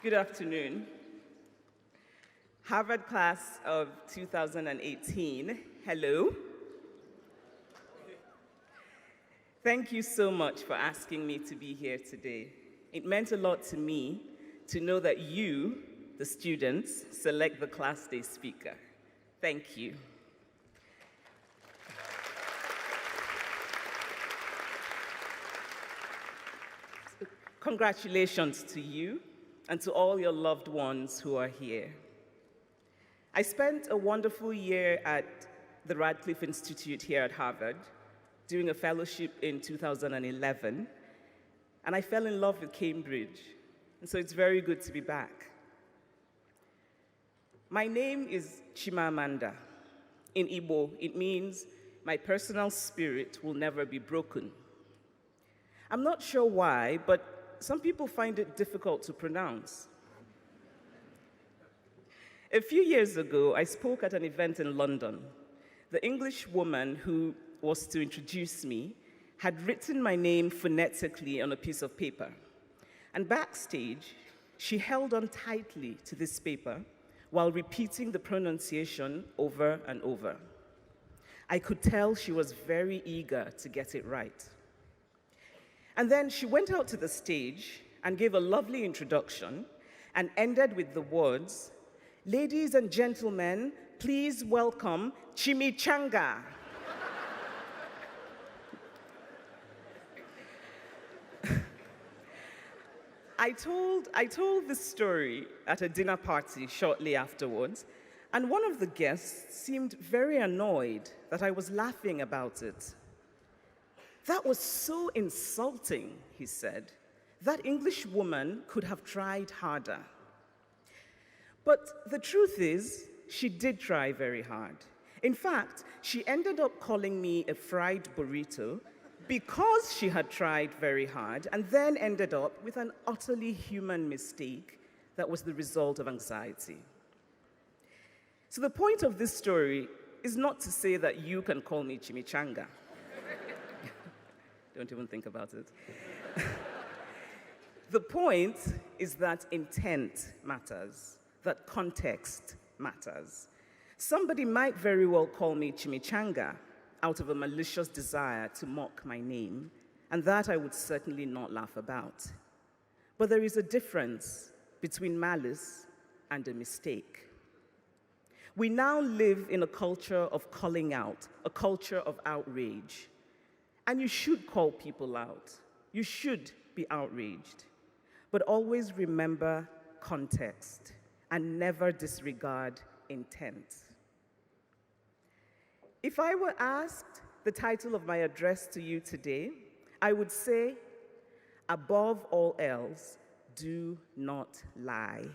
Good afternoon. Harvard class of 2018, hello. Thank you so much for asking me to be here today. It meant a lot to me to know that you, the students, select the class day speaker. Thank you. Congratulations to you and to all your loved ones who are here. I spent a wonderful year at the Radcliffe Institute here at Harvard, doing a fellowship in 2011, and I fell in love with Cambridge, and so it's very good to be back. My name is Chimamanda. In Igbo, it means my personal spirit will never be broken. I'm not sure why, but some people find it difficult to pronounce. A few years ago, I spoke at an event in London. The English woman who was to introduce me had written my name phonetically on a piece of paper. And backstage, she held on tightly to this paper while repeating the pronunciation over and over. I could tell she was very eager to get it right. And then she went out to the stage and gave a lovely introduction and ended with the words, "Ladies and gentlemen, please welcome Chimichanga." I told this story at a dinner party shortly afterwards, and one of the guests seemed very annoyed that I was laughing about it. "That was so insulting," he said. "That English woman could have tried harder." But the truth is, she did try very hard. In fact, she ended up calling me a fried burrito because she had tried very hard and then ended up with an utterly human mistake that was the result of anxiety. So the point of this story is not to say that you can call me Chimichanga. Don't even think about it. The point is that intent matters, that context matters. Somebody might very well call me Chimichanga out of a malicious desire to mock my name, and that I would certainly not laugh about. But there is a difference between malice and a mistake. We now live in a culture of calling out, a culture of outrage. And you should call people out. You should be outraged. But always remember context and never disregard intent. If I were asked the title of my address to you today, I would say, above all else, do not lie.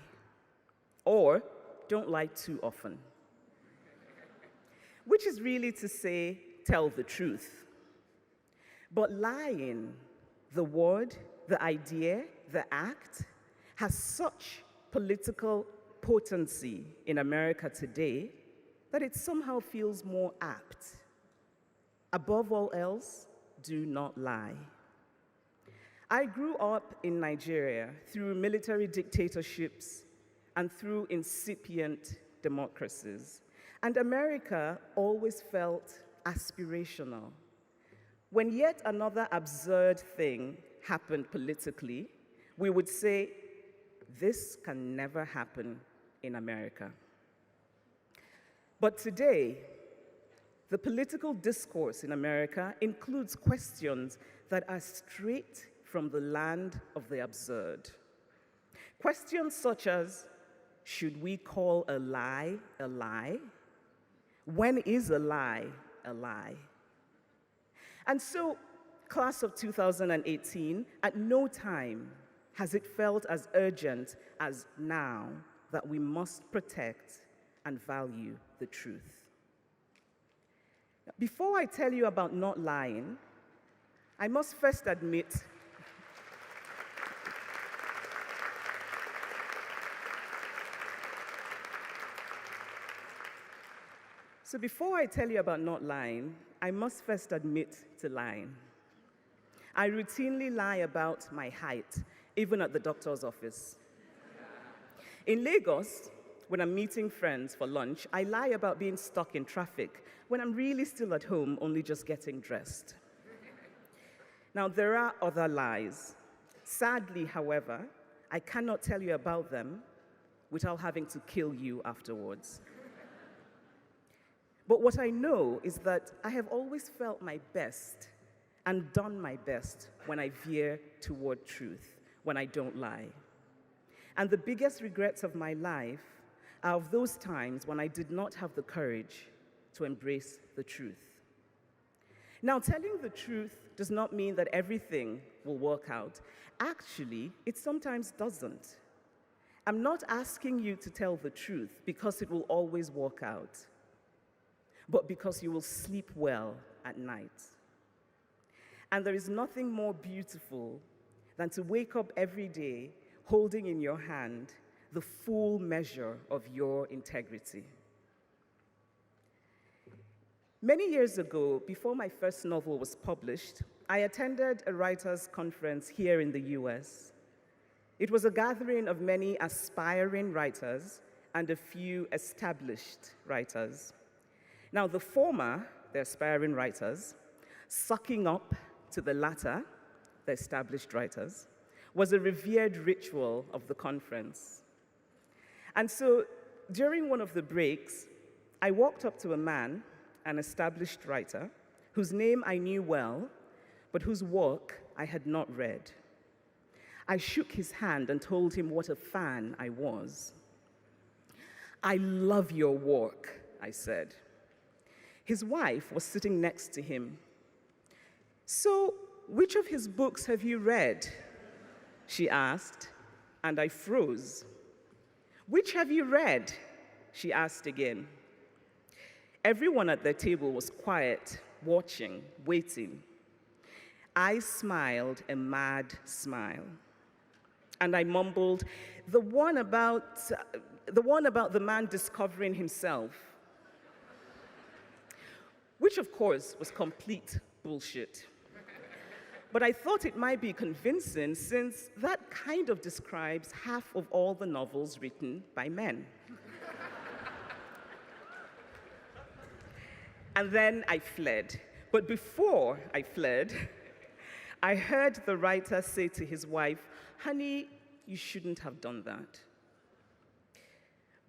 Or, don't lie too often. Which is really to say, tell the truth. But lying, the word, the idea, the act, has such political potency in America today that it somehow feels more apt. Above all else, do not lie. I grew up in Nigeria through military dictatorships and through incipient democracies. And America always felt aspirational. When yet another absurd thing happened politically, we would say, this can never happen in America. But today, the political discourse in America includes questions that are straight from the land of the absurd. Questions such as, should we call a lie a lie? When is a lie a lie? And so, class of 2018, at no time has it felt as urgent as now that we must protect and value the truth. Before I tell you about not lying, I must first admit So before I tell you about not lying, I must first admit to lying. I routinely lie about my height, even at the doctor's office. In Lagos, when I'm meeting friends for lunch, I lie about being stuck in traffic when I'm really still at home, only just getting dressed. Now, there are other lies. Sadly, however, I cannot tell you about them without having to kill you afterwards. But what I know is that I have always felt my best and done my best when I veer toward truth, when I don't lie. And the biggest regrets of my life are of those times when I did not have the courage to embrace the truth. Now, telling the truth does not mean that everything will work out. Actually, it sometimes doesn't. I'm not asking you to tell the truth because it will always work out, but because you will sleep well at night. And there is nothing more beautiful than to wake up every day holding in your hand the full measure of your integrity. Many years ago, before my first novel was published, I attended a writers' conference here in the US. It was a gathering of many aspiring writers and a few established writers. Now, the former, the aspiring writers, sucking up to the latter, the established writers, was a revered ritual of the conference. And so, during one of the breaks, I walked up to a man, an established writer, whose name I knew well, but whose work I had not read. I shook his hand and told him what a fan I was. "I love your work," I said. His wife was sitting next to him. "So, which of his books have you read?" she asked, and I froze. "Which have you read?" she asked again. Everyone at the table was quiet, watching, waiting. I smiled a mad smile, and I mumbled, the one about the man discovering himself," which of course was complete bullshit. But I thought it might be convincing since that kind of describes half of all the novels written by men. And then I fled. But before I fled, I heard the writer say to his wife, "Honey, you shouldn't have done that."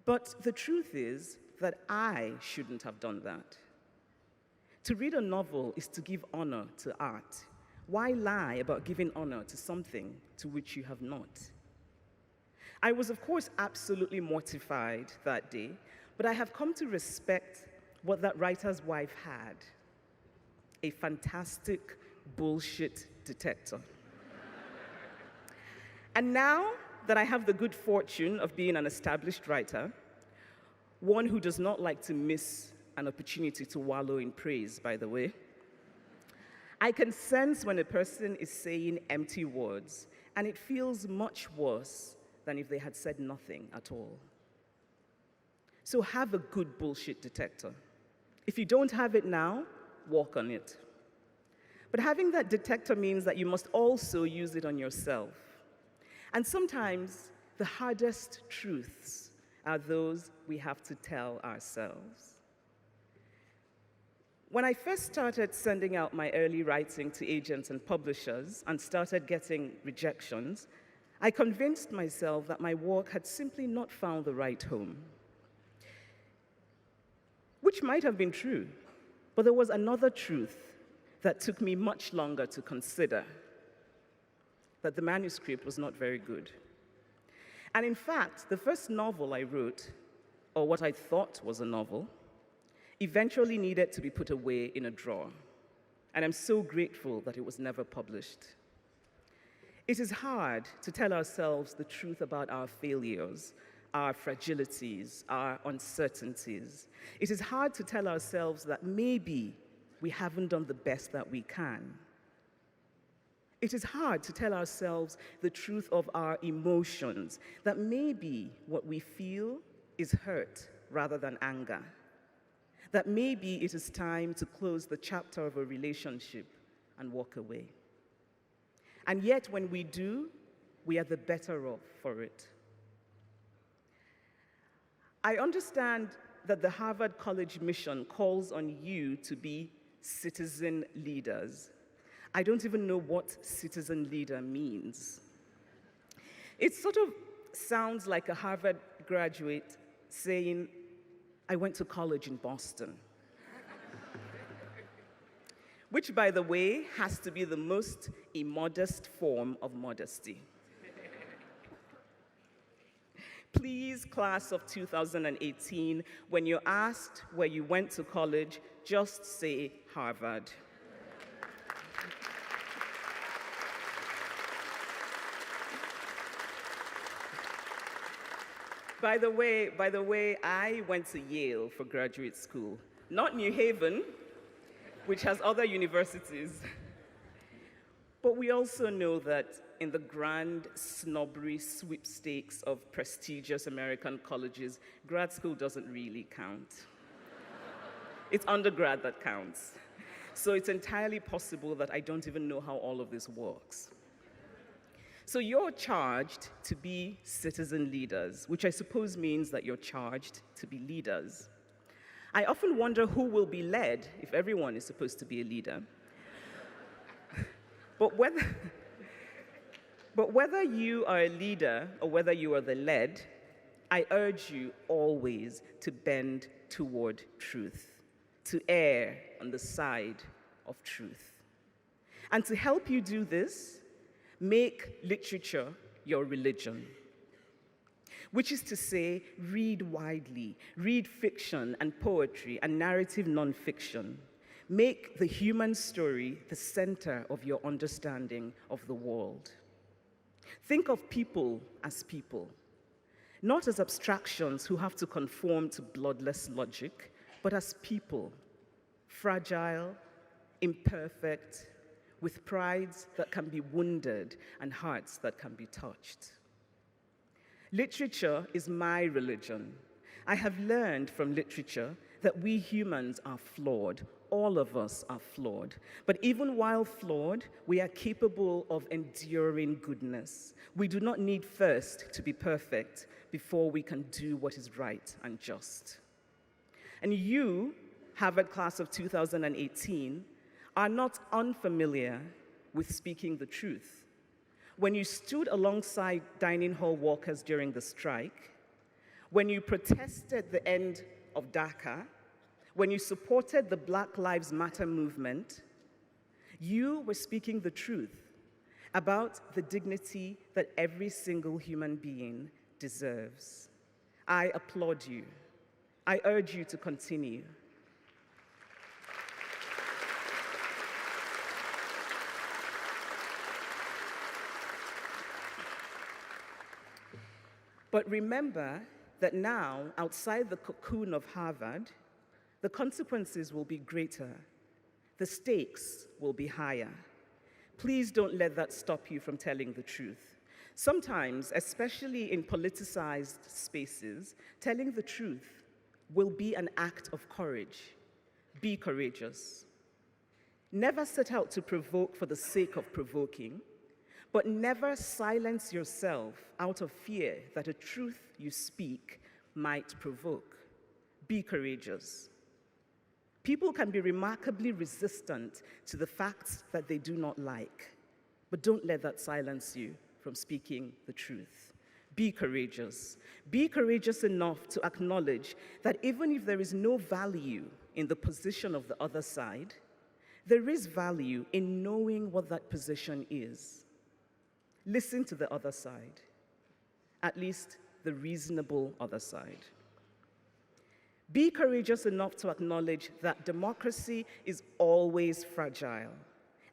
But the truth is that I shouldn't have done that. To read a novel is to give honor to art. Why lie about giving honor to something to which you have not? I was, of course, absolutely mortified that day, but I have come to respect what that writer's wife had: a fantastic bullshit detector. And now that I have the good fortune of being an established writer, one who does not like to miss an opportunity to wallow in praise, by the way, I can sense when a person is saying empty words, and it feels much worse than if they had said nothing at all. So have a good bullshit detector. If you don't have it now, work on it. But having that detector means that you must also use it on yourself. And sometimes the hardest truths are those we have to tell ourselves. When I first started sending out my early writing to agents and publishers and started getting rejections, I convinced myself that my work had simply not found the right home. Which might have been true, but there was another truth that took me much longer to consider: that the manuscript was not very good. And in fact, the first novel I wrote, or what I thought was a novel, eventually needed to be put away in a drawer. And I'm so grateful that it was never published. It is hard to tell ourselves the truth about our failures, our fragilities, our uncertainties. It is hard to tell ourselves that maybe we haven't done the best that we can. It is hard to tell ourselves the truth of our emotions, that maybe what we feel is hurt rather than anger. That maybe it is time to close the chapter of a relationship and walk away. And yet, when we do, we are the better off for it. I understand that the Harvard College mission calls on you to be citizen leaders. I don't even know what citizen leader means. It sort of sounds like a Harvard graduate saying, I went to college in Boston. Which, by the way, has to be the most immodest form of modesty. Please, class of 2018, when you're asked where you went to college, just say Harvard. By the way, I went to Yale for graduate school, not New Haven, which has other universities. But we also know that in the grand snobbery sweepstakes of prestigious American colleges, grad school doesn't really count. It's undergrad that counts. So it's entirely possible that I don't even know how all of this works. So you're charged to be citizen leaders, which I suppose means that you're charged to be leaders. I often wonder who will be led if everyone is supposed to be a leader. But whether you are a leader or whether you are the led, I urge you always to bend toward truth, to err on the side of truth. And to help you do this, make literature your religion. Which is to say, read widely, read fiction and poetry and narrative nonfiction. Make the human story the center of your understanding of the world. Think of people as people, not as abstractions who have to conform to bloodless logic, but as people, fragile, imperfect, with prides that can be wounded and hearts that can be touched. Literature is my religion. I have learned from literature that we humans are flawed. All of us are flawed. But even while flawed, we are capable of enduring goodness. We do not need first to be perfect before we can do what is right and just. And you, Harvard class of 2018, are not unfamiliar with speaking the truth. When you stood alongside dining hall workers during the strike, when you protested the end of DACA, when you supported the Black Lives Matter movement, you were speaking the truth about the dignity that every single human being deserves. I applaud you. I urge you to continue. But remember that now, outside the cocoon of Harvard, the consequences will be greater. The stakes will be higher. Please don't let that stop you from telling the truth. Sometimes, especially in politicized spaces, telling the truth will be an act of courage. Be courageous. Never set out to provoke for the sake of provoking, but never silence yourself out of fear that a truth you speak might provoke. Be courageous. People can be remarkably resistant to the facts that they do not like, but don't let that silence you from speaking the truth. Be courageous. Be courageous enough to acknowledge that even if there is no value in the position of the other side, there is value in knowing what that position is. Listen to the other side, at least the reasonable other side. Be courageous enough to acknowledge that democracy is always fragile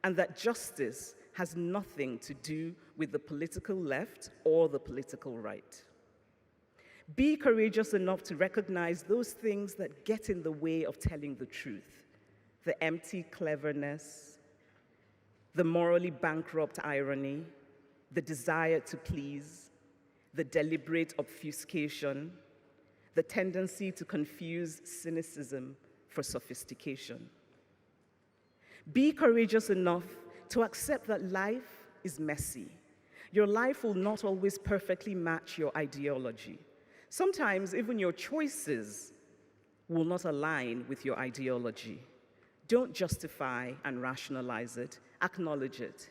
and that justice has nothing to do with the political left or the political right. Be courageous enough to recognize those things that get in the way of telling the truth, the empty cleverness, the morally bankrupt irony, the desire to please, the deliberate obfuscation, the tendency to confuse cynicism for sophistication. Be courageous enough to accept that life is messy. Your life will not always perfectly match your ideology. Sometimes even your choices will not align with your ideology. Don't justify and rationalize it, acknowledge it.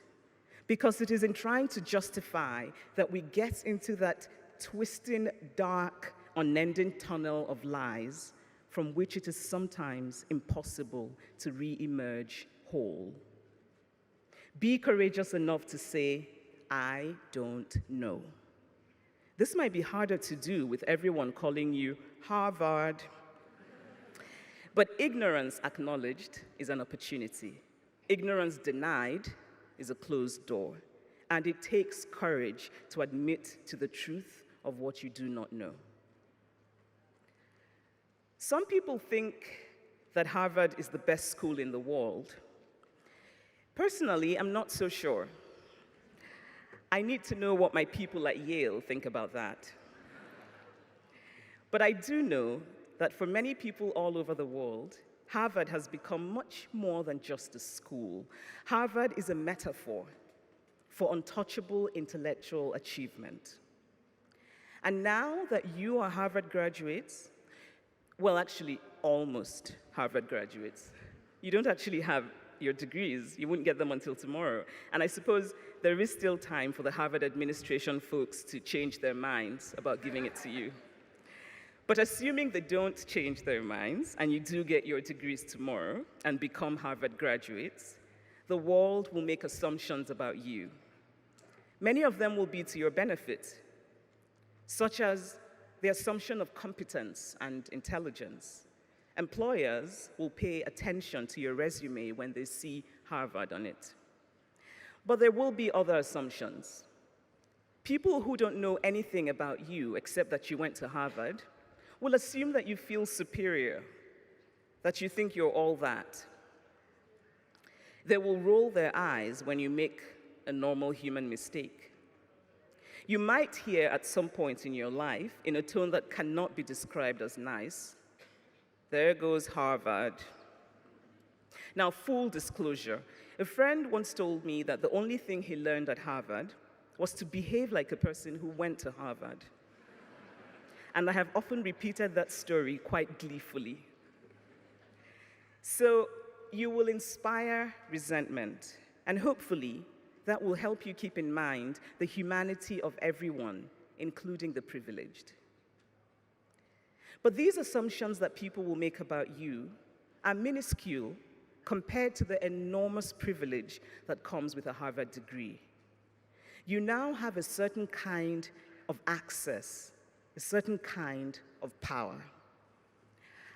Because it is in trying to justify that we get into that twisting, dark, unending tunnel of lies from which it is sometimes impossible to re-emerge whole. Be courageous enough to say, I don't know. This might be harder to do with everyone calling you Harvard. But ignorance acknowledged is an opportunity. Ignorance denied is a closed door. And it takes courage to admit to the truth of what you do not know. Some people think that Harvard is the best school in the world. Personally, I'm not so sure. I need to know what my people at Yale think about that. But I do know that for many people all over the world, Harvard has become much more than just a school. Harvard is a metaphor for untouchable intellectual achievement. And now that you are Harvard graduates, well, actually, almost Harvard graduates, you don't actually have your degrees. You wouldn't get them until tomorrow. And I suppose there is still time for the Harvard administration folks to change their minds about giving it to you. But assuming they don't change their minds and you do get your degrees tomorrow and become Harvard graduates, the world will make assumptions about you. Many of them will be to your benefit, such as the assumption of competence and intelligence. Employers will pay attention to your resume when they see Harvard on it. But there will be other assumptions. People who don't know anything about you except that you went to Harvard will assume that you feel superior, that you think you're all that. They will roll their eyes when you make a normal human mistake. You might hear at some point in your life, in a tone that cannot be described as nice, "There goes Harvard." Now, full disclosure, a friend once told me that the only thing he learned at Harvard was to behave like a person who went to Harvard. And I have often repeated that story quite gleefully. So you will inspire resentment, and hopefully that will help you keep in mind the humanity of everyone, including the privileged. But these assumptions that people will make about you are minuscule compared to the enormous privilege that comes with a Harvard degree. You now have a certain kind of access, a certain kind of power.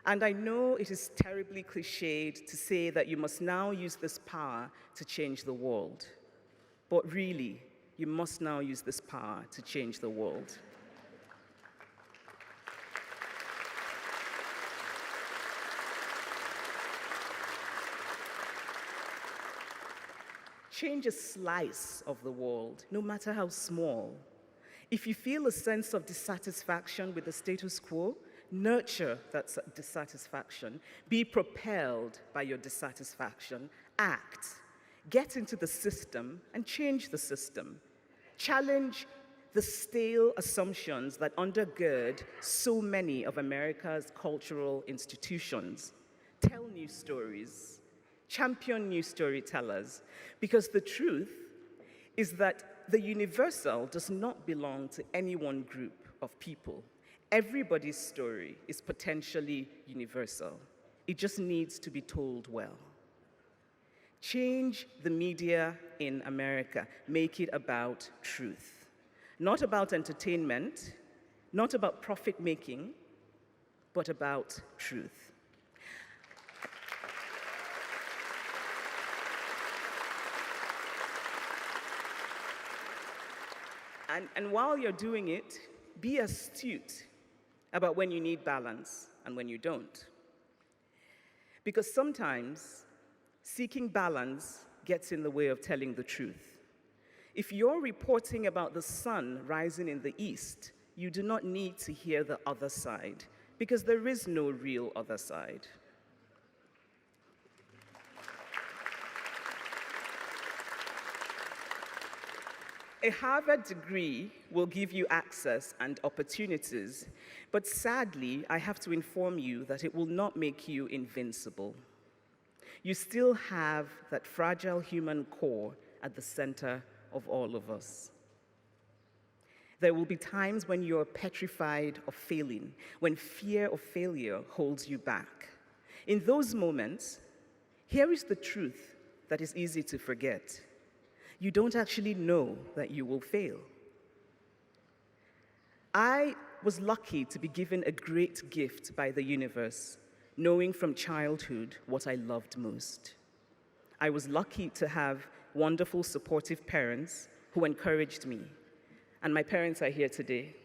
And I know it is terribly cliched to say that you must now use this power to change the world. But really, you must now use this power to change the world. Change a slice of the world, no matter how small. If you feel a sense of dissatisfaction with the status quo, nurture that dissatisfaction. Be propelled by your dissatisfaction. Act. Get into the system and change the system. Challenge the stale assumptions that undergird so many of America's cultural institutions. Tell new stories. Champion new storytellers. Because the truth is that the universal does not belong to any one group of people. Everybody's story is potentially universal. It just needs to be told well. Change the media in America. Make it about truth. Not about entertainment, not about profit-making, but about truth. And while you're doing it, be astute about when you need balance and when you don't. Because sometimes seeking balance gets in the way of telling the truth. If you're reporting about the sun rising in the east, you do not need to hear the other side, because there is no real other side. A Harvard degree will give you access and opportunities, but sadly, I have to inform you that it will not make you invincible. You still have that fragile human core at the center of all of us. There will be times when you're petrified of failing, when fear of failure holds you back. In those moments, here is the truth that is easy to forget. You don't actually know that you will fail. I was lucky to be given a great gift by the universe, knowing from childhood what I loved most. I was lucky to have wonderful, supportive parents who encouraged me, and my parents are here today.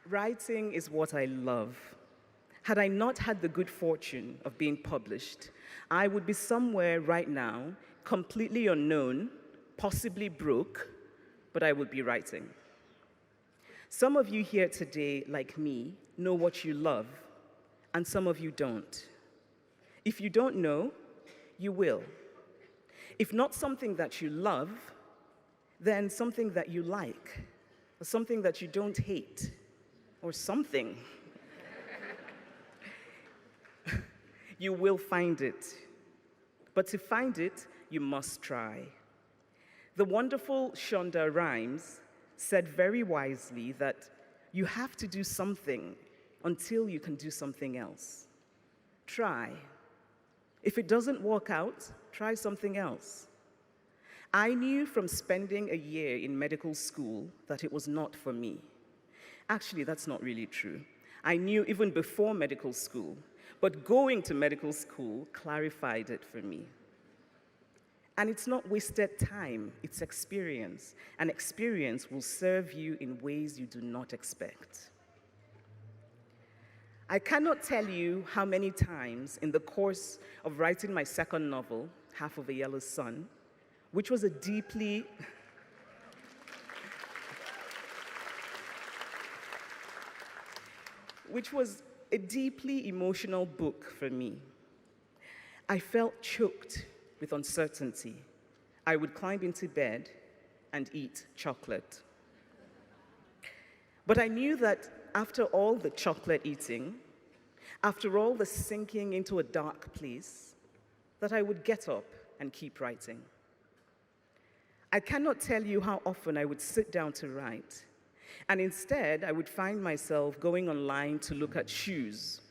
Writing is what I love. Had I not had the good fortune of being published, I would be somewhere right now, completely unknown, possibly broke, but I would be writing. Some of you here today, like me, know what you love, and some of you don't. If you don't know, you will. If not something that you love, then something that you like, or something that you don't hate, or something. You will find it. But to find it, you must try. The wonderful Shonda Rhimes said very wisely that you have to do something until you can do something else. Try. If it doesn't work out, try something else. I knew from spending a year in medical school that it was not for me. Actually, that's not really true. I knew even before medical school, but going to medical school clarified it for me. And it's not wasted time, it's experience. And experience will serve you in ways you do not expect. I cannot tell you how many times in the course of writing my second novel, Half of a Yellow Sun, which was a deeply emotional book for me. I felt choked with uncertainty. I would climb into bed and eat chocolate. But I knew that after all the chocolate eating, after all the sinking into a dark place, that I would get up and keep writing. I cannot tell you how often I would sit down to write, and instead I would find myself going online to look at shoes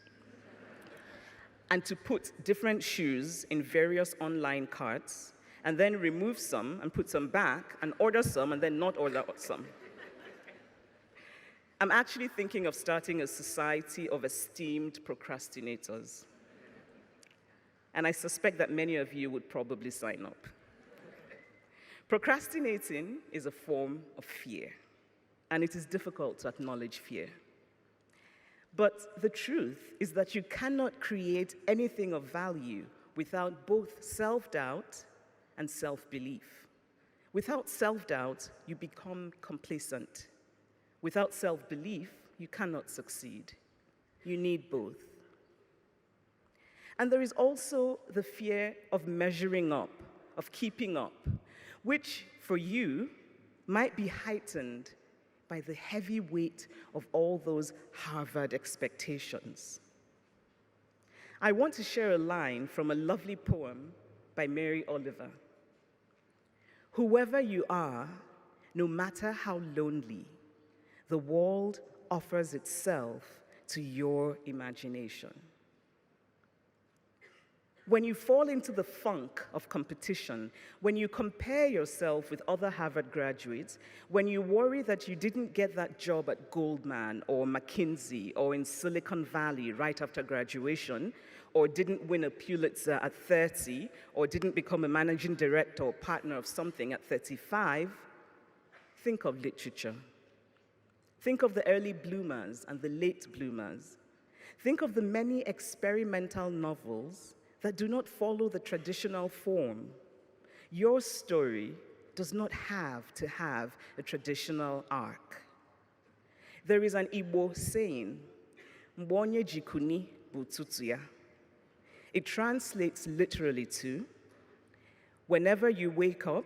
and to put different shoes in various online carts, and then remove some and put some back, and order some and then not order some. I'm actually thinking of starting a society of esteemed procrastinators. And I suspect that many of you would probably sign up. Procrastinating is a form of fear, and it is difficult to acknowledge fear. But the truth is that you cannot create anything of value without both self-doubt and self-belief. Without self-doubt, you become complacent. Without self-belief, you cannot succeed. You need both. And there is also the fear of measuring up, of keeping up, which for you might be heightened by the heavy weight of all those Harvard expectations. I want to share a line from a lovely poem by Mary Oliver. Whoever you are, no matter how lonely, the world offers itself to your imagination. When you fall into the funk of competition, when you compare yourself with other Harvard graduates, when you worry that you didn't get that job at Goldman or McKinsey or in Silicon Valley right after graduation, or didn't win a Pulitzer at 30, or didn't become a managing director or partner of something at 35, think of literature. Think of the early bloomers and the late bloomers. Think of the many experimental novels that do not follow the traditional form. Your story does not have to have a traditional arc. There is an Igbo saying, Mgbe onye ji kuni bụ ụtụtụ ya. It translates literally to, whenever you wake up,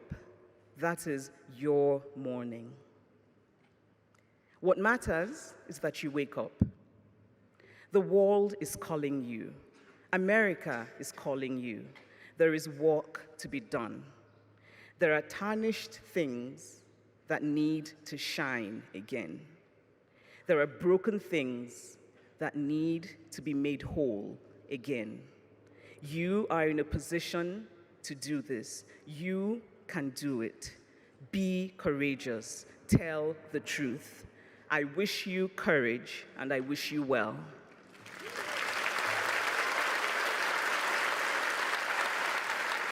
that is your morning. What matters is that you wake up. The world is calling you. America is calling you. There is work to be done. There are tarnished things that need to shine again. There are broken things that need to be made whole again. You are in a position to do this. You can do it. Be courageous. Tell the truth. I wish you courage and I wish you well.